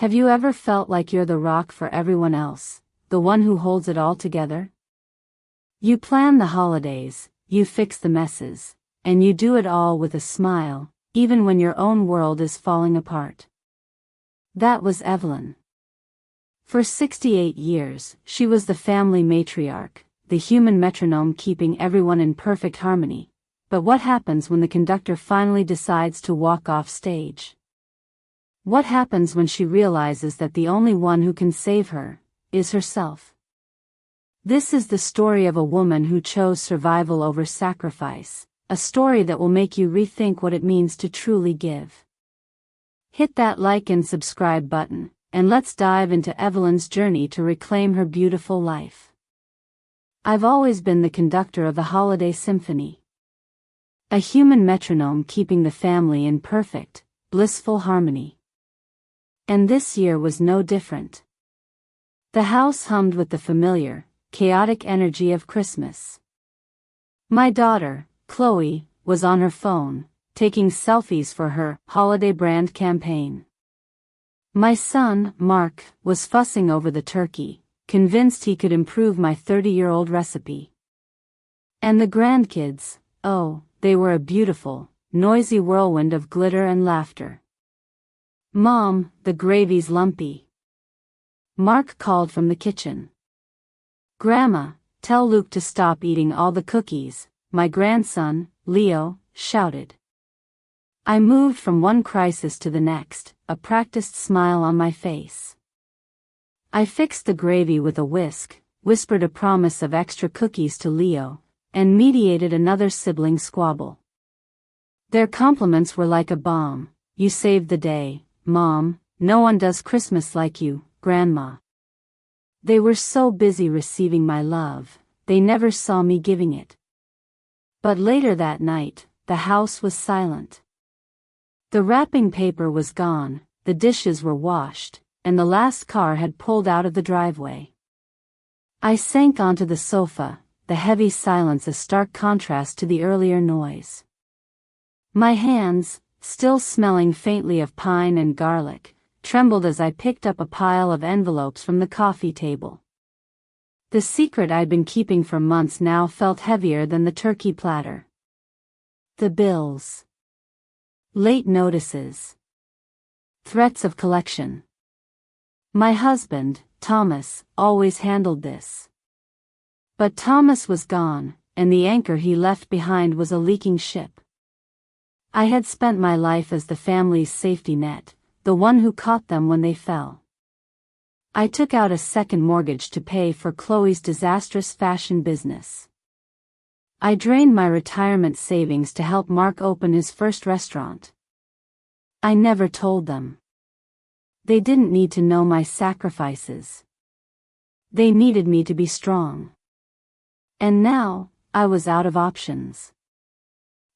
Have you ever felt like you're the rock for everyone else, the one who holds it all together? You plan the holidays, you fix the messes, and you do it all with a smile, even when your own world is falling apart. That was Evelyn. For 68 years, she was the family matriarch, the human metronome keeping everyone in perfect harmony. But what happens when the conductor finally decides to walk off stage? What happens when she realizes that the only one who can save her is herself? This is the story of a woman who chose survival over sacrifice, a story that will make you rethink what it means to truly give. Hit that like and subscribe button, and let's dive into Evelyn's journey to reclaim her beautiful life. I've always been the conductor of the holiday symphony. A human metronome keeping the family in perfect, blissful harmony. And this year was no different. The house hummed with the familiar, chaotic energy of Christmas. My daughter, Chloe, was on her phone, taking selfies for her holiday brand campaign. My son, Mark, was fussing over the turkey, convinced he could improve my 30-year-old recipe. And the grandkids, oh, they were a beautiful, noisy whirlwind of glitter and laughter. "Mom, the gravy's lumpy." Mark called from the kitchen. "Grandma, tell Luke to stop eating all the cookies," my grandson, Leo, shouted. I moved from one crisis to the next, a practiced smile on my face. I fixed the gravy with a whisk, whispered a promise of extra cookies to Leo, and mediated another sibling squabble. Their compliments were like a balm. "You saved the day, Mom. No one does Christmas like you, Grandma." They were so busy receiving my love, they never saw me giving it. But later that night, the house was silent. The wrapping paper was gone, the dishes were washed, and the last car had pulled out of the driveway. I sank onto the sofa, the heavy silence a stark contrast to the earlier noise. My hands, still smelling faintly of pine and garlic, trembled as I picked up a pile of envelopes from the coffee table. The secret I'd been keeping for months now felt heavier than the turkey platter. The bills. Late notices. Threats of collection. My husband, Thomas, always handled this. But Thomas was gone, and the anchor he left behind was a leaking ship. I had spent my life as the family's safety net, the one who caught them when they fell. I took out a second mortgage to pay for Chloe's disastrous fashion business. I drained my retirement savings to help Mark open his first restaurant. I never told them. They didn't need to know my sacrifices. They needed me to be strong. And now, I was out of options.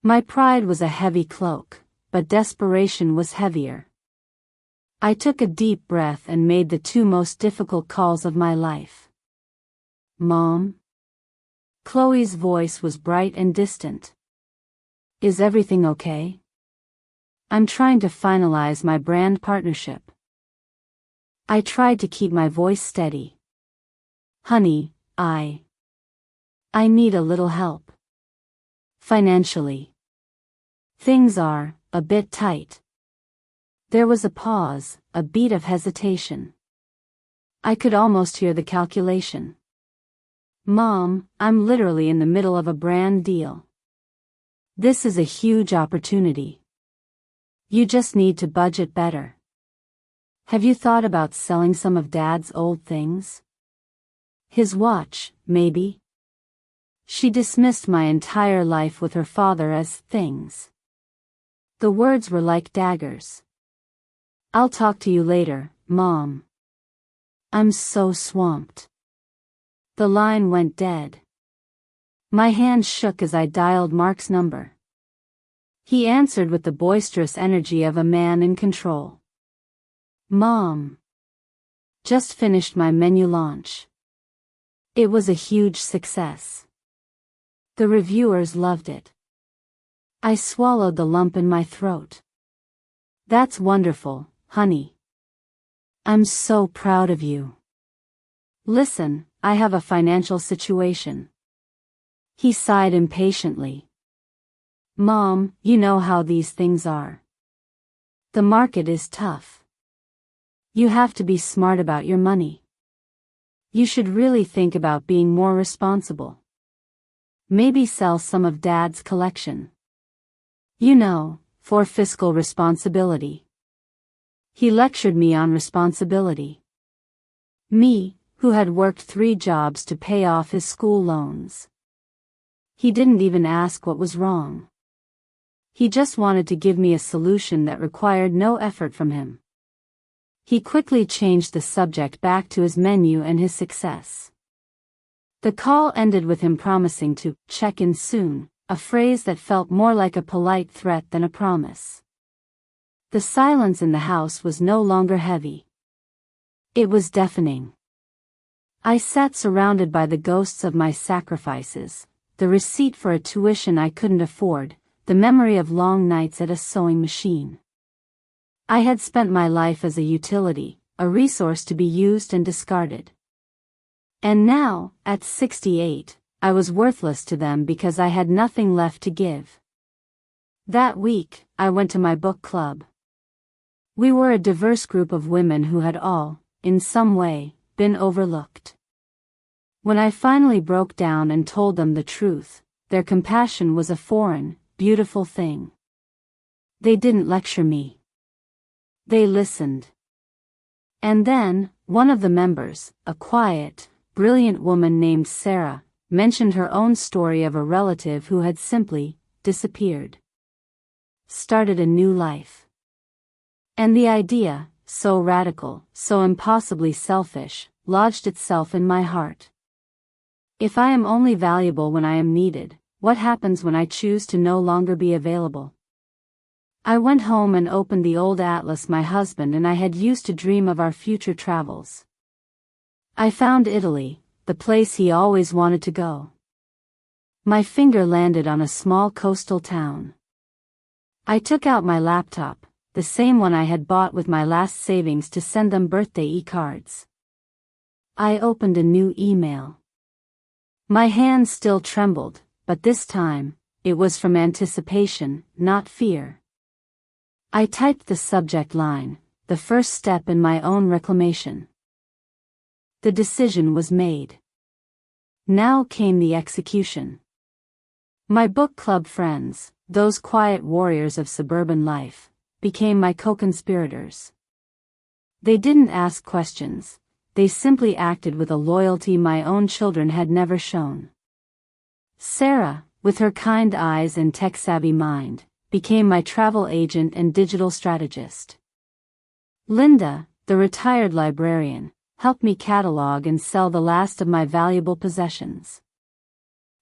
My pride was a heavy cloak, but desperation was heavier. I took a deep breath and made the two most difficult calls of my life. "Mom?" Chloe's voice was bright and distant. "Is everything okay? I'm trying to finalize my brand partnership." I tried to keep my voice steady. "Honey, I need a little help. Financially. Things are a bit tight." There was a pause, a beat of hesitation. I could almost hear the calculation. "Mom, I'm literally in the middle of a brand deal. This is a huge opportunity. You just need to budget better. Have you thought about selling some of Dad's old things? His watch, maybe?" She dismissed my entire life with her father as things. The words were like daggers. "I'll talk to you later, Mom. I'm so swamped." The line went dead. My hand shook as I dialed Mark's number. He answered with the boisterous energy of a man in control. "Mom. Just finished my menu launch. It was a huge success. The reviewers loved it." I swallowed the lump in my throat. "That's wonderful, honey. I'm so proud of you. Listen, I have a financial situation. He sighed impatiently. Mom, you know how these things are. The market is tough. You have to be smart about your money. You should really think about being more responsible. Maybe sell some of Dad's collection. You know, for fiscal responsibility. He lectured me on responsibility. Me, who had worked 3 jobs to pay off his school loans. He didn't even ask what was wrong. He just wanted to give me a solution that required no effort from him. He quickly changed the subject back to his menu and his success. The call ended with him promising to check in soon, a phrase that felt more like a polite threat than a promise. The silence in the house was no longer heavy. It was deafening. I sat surrounded by the ghosts of my sacrifices, the receipt for a tuition I couldn't afford, the memory of long nights at a sewing machine. I had spent my life as a utility, a resource to be used and discarded. And now, at 68, I was worthless to them because I had nothing left to give. That week, I went to my book club. We were a diverse group of women who had all, in some way, been overlooked. When I finally broke down and told them the truth, their compassion was a foreign, beautiful thing. They didn't lecture me. They listened. And then, one of the members, a quiet, brilliant woman named Sarah, mentioned her own story of a relative who had simply disappeared. Started a new life. And the idea, so radical, so impossibly selfish, lodged itself in my heart. If I am only valuable when I am needed, what happens when I choose to no longer be available? I went home and opened the old atlas my husband and I had used to dream of our future travels. I found Italy, the place he always wanted to go. My finger landed on a small coastal town. I took out my laptop, the same one I had bought with my last savings to send them birthday e-cards. I opened a new email. My hands still trembled, but this time, it was from anticipation, not fear. I typed the subject line, the first step in my own reclamation. The decision was made. Now came the execution. My book club friends, those quiet warriors of suburban life, became my co-conspirators. They didn't ask questions, they simply acted with a loyalty my own children had never shown. Sarah, with her kind eyes and tech-savvy mind, became my travel agent and digital strategist. Linda, the retired librarian, helped me catalog and sell the last of my valuable possessions.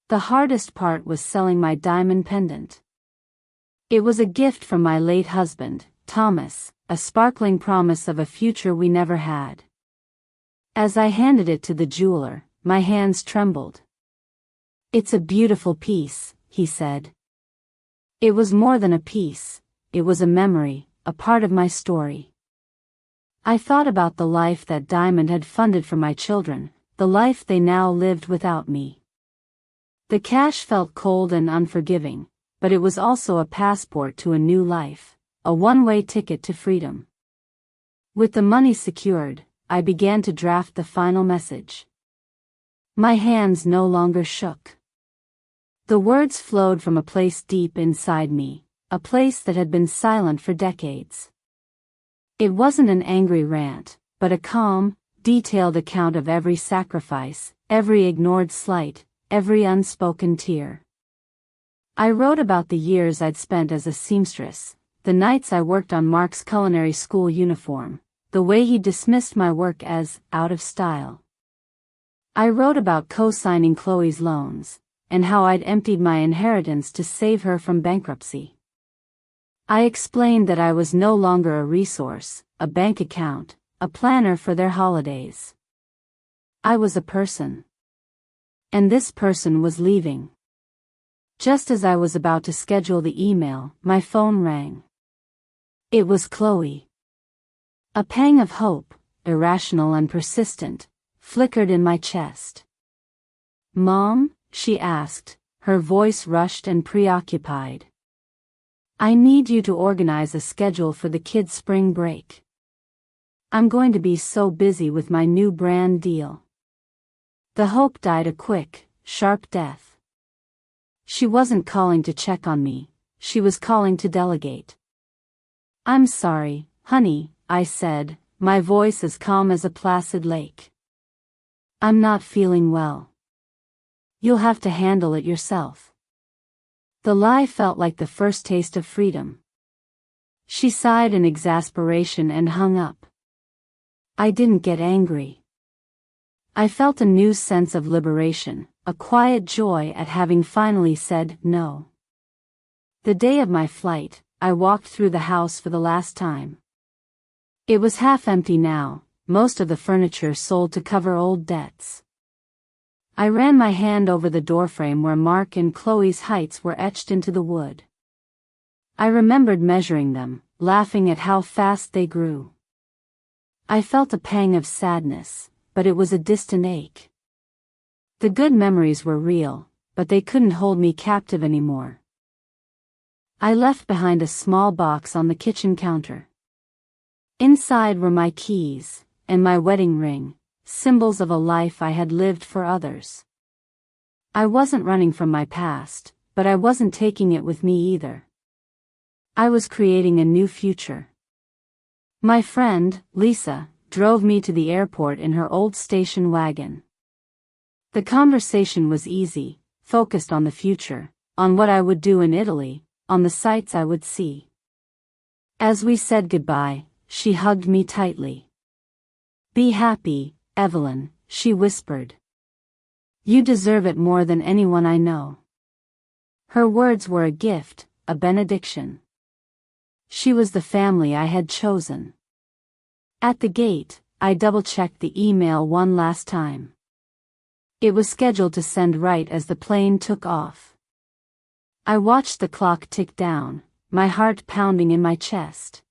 The hardest part was selling my diamond pendant. It was a gift from my late husband, Thomas, a sparkling promise of a future we never had. As I handed it to the jeweler, my hands trembled. "It's a beautiful piece," he said. It was more than a piece, it was a memory, a part of my story. I thought about the life that diamond had funded for my children, the life they now lived without me. The cash felt cold and unforgiving, but it was also a passport to a new life, a one-way ticket to freedom. With the money secured, I began to draft the final message. My hands no longer shook. The words flowed from a place deep inside me, a place that had been silent for decades. It wasn't an angry rant, but a calm, detailed account of every sacrifice, every ignored slight, every unspoken tear. I wrote about the years I'd spent as a seamstress, the nights I worked on Mark's culinary school uniform, the way he dismissed my work as out of style. I wrote about co-signing Chloe's loans, and how I'd emptied my inheritance to save her from bankruptcy. I explained that I was no longer a resource, a bank account, a planner for their holidays. I was a person. And this person was leaving. Just as I was about to schedule the email, my phone rang. It was Chloe. A pang of hope, irrational and persistent, flickered in my chest. "Mom?" she asked, her voice rushed and preoccupied. "I need you to organize a schedule for the kids' spring break. I'm going to be so busy with my new brand deal." The hope died a quick, sharp death. She wasn't calling to check on me, she was calling to delegate. "I'm sorry, honey," I said, my voice as calm as a placid lake. "I'm not feeling well. You'll have to handle it yourself." The lie felt like the first taste of freedom. She sighed in exasperation and hung up. I didn't get angry. I felt a new sense of liberation, a quiet joy at having finally said no. The day of my flight, I walked through the house for the last time. It was half empty now, most of the furniture sold to cover old debts. I ran my hand over the doorframe where Mark and Chloe's heights were etched into the wood. I remembered measuring them, laughing at how fast they grew. I felt a pang of sadness, but it was a distant ache. The good memories were real, but they couldn't hold me captive anymore. I left behind a small box on the kitchen counter. Inside were my keys, and my wedding ring, symbols of a life I had lived for others. I wasn't running from my past, but I wasn't taking it with me either. I was creating a new future. My friend, Lisa, drove me to the airport in her old station wagon. The conversation was easy, focused on the future, on what I would do in Italy, on the sights I would see. As we said goodbye, she hugged me tightly. "Be happy, Evelyn," she whispered. "You deserve it more than anyone I know." Her words were a gift, a benediction. She was the family I had chosen. At the gate, I double-checked the email one last time. It was scheduled to send right as the plane took off. I watched the clock tick down, my heart pounding in my chest.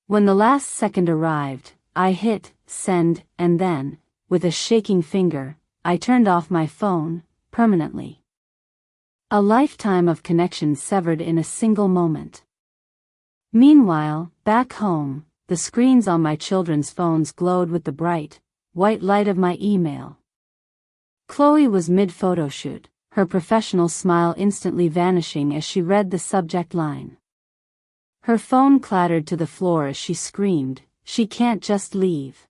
When the last second arrived, I hit send, and then, with a shaking finger, I turned off my phone, permanently. A lifetime of connection severed in a single moment. Meanwhile, back home, the screens on my children's phones glowed with the bright, white light of my email. Chloe was mid-photo shoot, her professional smile instantly vanishing as she read the subject line. Her phone clattered to the floor as she screamed, "She can't just leave.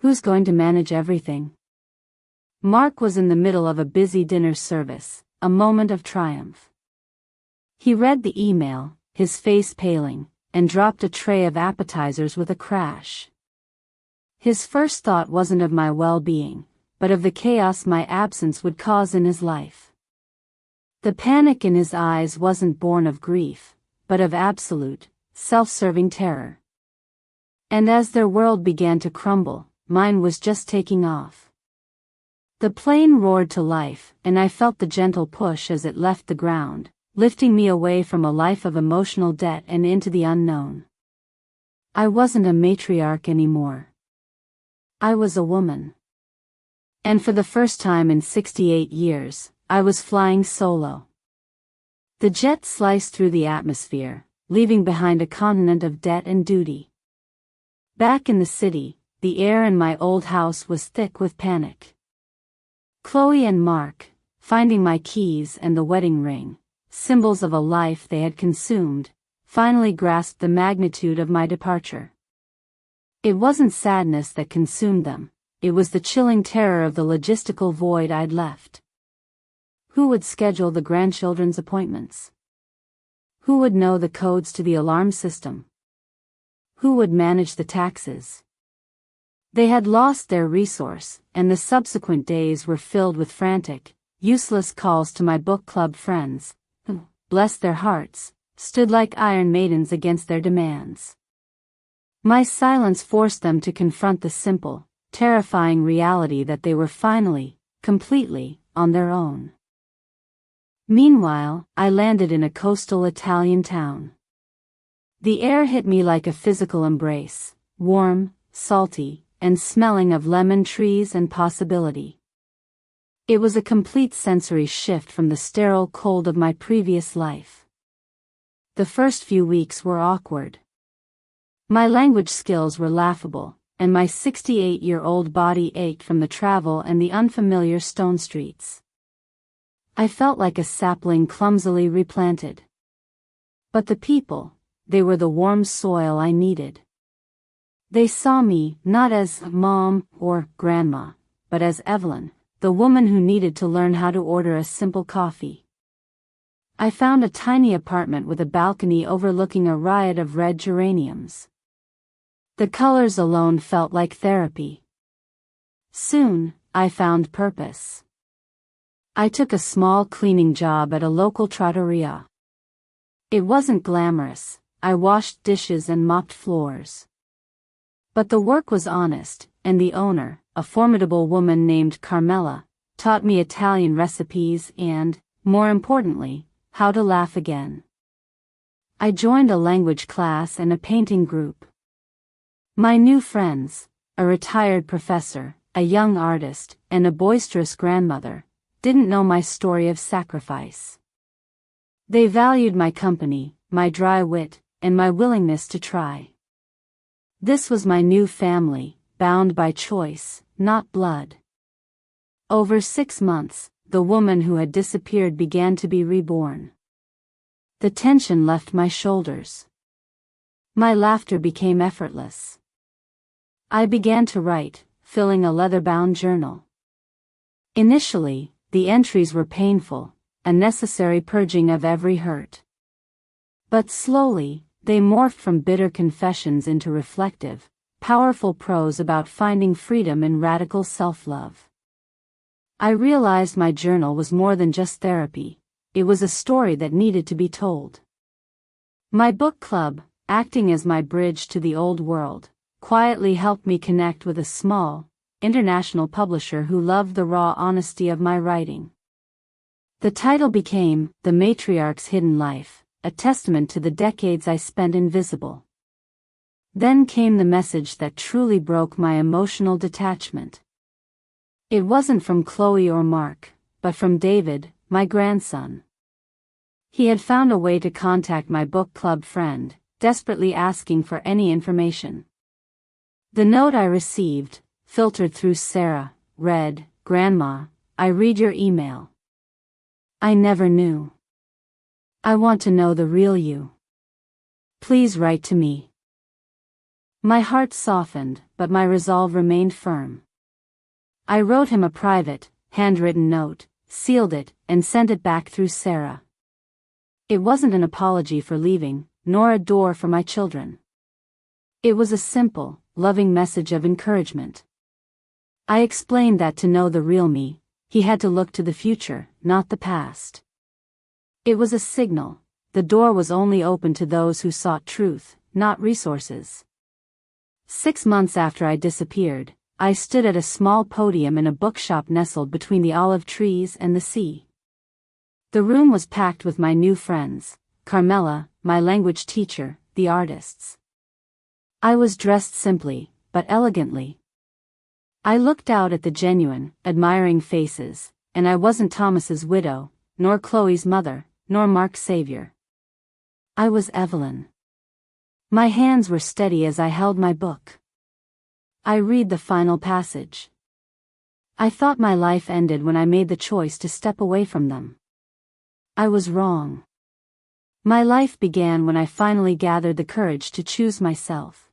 Who's going to manage everything?" Mark was in the middle of a busy dinner service, a moment of triumph. He read the email, his face paling, and dropped a tray of appetizers with a crash. His first thought wasn't of my well-being, but of the chaos my absence would cause in his life. The panic in his eyes wasn't born of grief, but of absolute, self-serving terror. And as their world began to crumble, mine was just taking off. The plane roared to life, and I felt the gentle push as it left the ground, lifting me away from a life of emotional debt and into the unknown. I wasn't a matriarch anymore. I was a woman. And for the first time in 68 years, I was flying solo. The jet sliced through the atmosphere, leaving behind a continent of debt and duty. Back in the city, the air in my old house was thick with panic. Chloe and Mark, finding my keys and the wedding ring, symbols of a life they had consumed, finally grasped the magnitude of my departure. It wasn't sadness that consumed them, it was the chilling terror of the logistical void I'd left. Who would schedule the grandchildren's appointments? Who would know the codes to the alarm system? Who would manage the taxes? They had lost their resource, and the subsequent days were filled with frantic, useless calls to my book club friends, who, bless their hearts, stood like iron maidens against their demands. My silence forced them to confront the simple, terrifying reality that they were finally, completely, on their own. Meanwhile, I landed in a coastal Italian town. The air hit me like a physical embrace, warm, salty, and smelling of lemon trees and possibility. It was a complete sensory shift from the sterile cold of my previous life. The first few weeks were awkward. My language skills were laughable, and my 68-year-old body ached from the travel and the unfamiliar stone streets. I felt like a sapling clumsily replanted. But the people, they were the warm soil I needed. They saw me not as Mom or Grandma, but as Evelyn, the woman who needed to learn how to order a simple coffee. I found a tiny apartment with a balcony overlooking a riot of red geraniums. The colors alone felt like therapy. Soon, I found purpose. I took a small cleaning job at a local trattoria. It wasn't glamorous. I washed dishes and mopped floors. But the work was honest, and the owner, a formidable woman named Carmela, taught me Italian recipes and, more importantly, how to laugh again. I joined a language class and a painting group. My new friends, a retired professor, a young artist, and a boisterous grandmother, didn't know my story of sacrifice. They valued my company, my dry wit, and my willingness to try. This was my new family, bound by choice, not blood. Over 6 months, the woman who had disappeared began to be reborn. The tension left my shoulders. My laughter became effortless. I began to write, filling a leather-bound journal. Initially, the entries were painful, a necessary purging of every hurt. But slowly, they morphed from bitter confessions into reflective, powerful prose about finding freedom in radical self-love. I realized my journal was more than just therapy. It was a story that needed to be told. My book club, acting as my bridge to the old world, quietly helped me connect with a small, international publisher who loved the raw honesty of my writing. The title became The Matriarch's Hidden Life, a testament to the decades I spent invisible. Then came the message that truly broke my emotional detachment. It wasn't from Chloe or Mark, but from David, my grandson. He had found a way to contact my book club friend, desperately asking for any information. The note I received, filtered through Sarah, read, "Grandma, I read your email. I never knew. I want to know the real you. Please write to me." My heart softened, but my resolve remained firm. I wrote him a private, handwritten note, sealed it, and sent it back through Sarah. It wasn't an apology for leaving, nor a door for my children. It was a simple, loving message of encouragement. I explained that to know the real me, he had to look to the future, not the past. It was a signal. The door was only open to those who sought truth, not resources. 6 months after I disappeared, I stood at a small podium in a bookshop nestled between the olive trees and the sea. The room was packed with my new friends, Carmela, my language teacher, the artists. I was dressed simply, but elegantly. I looked out at the genuine, admiring faces, and I wasn't Thomas's widow, nor Chloe's mother, nor Mark's savior. I was Evelyn. My hands were steady as I held my book. I read the final passage. I thought my life ended when I made the choice to step away from them. I was wrong. My life began when I finally gathered the courage to choose myself.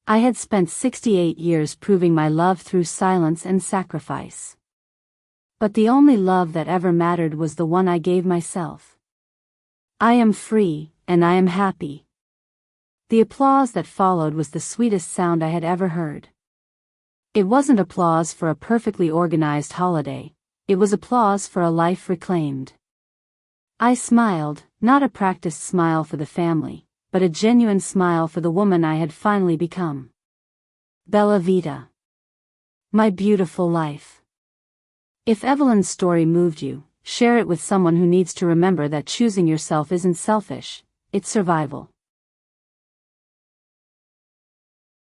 I had spent 68 years proving my love through silence and sacrifice. But the only love that ever mattered was the one I gave myself. I am free, and I am happy. The applause that followed was the sweetest sound I had ever heard. It wasn't applause for a perfectly organized holiday, it was applause for a life reclaimed. I smiled, not a practiced smile for the family, but a genuine smile for the woman I had finally become. Bella Vita. My beautiful life. If Evelyn's story moved you, share it with someone who needs to remember that choosing yourself isn't selfish, it's survival.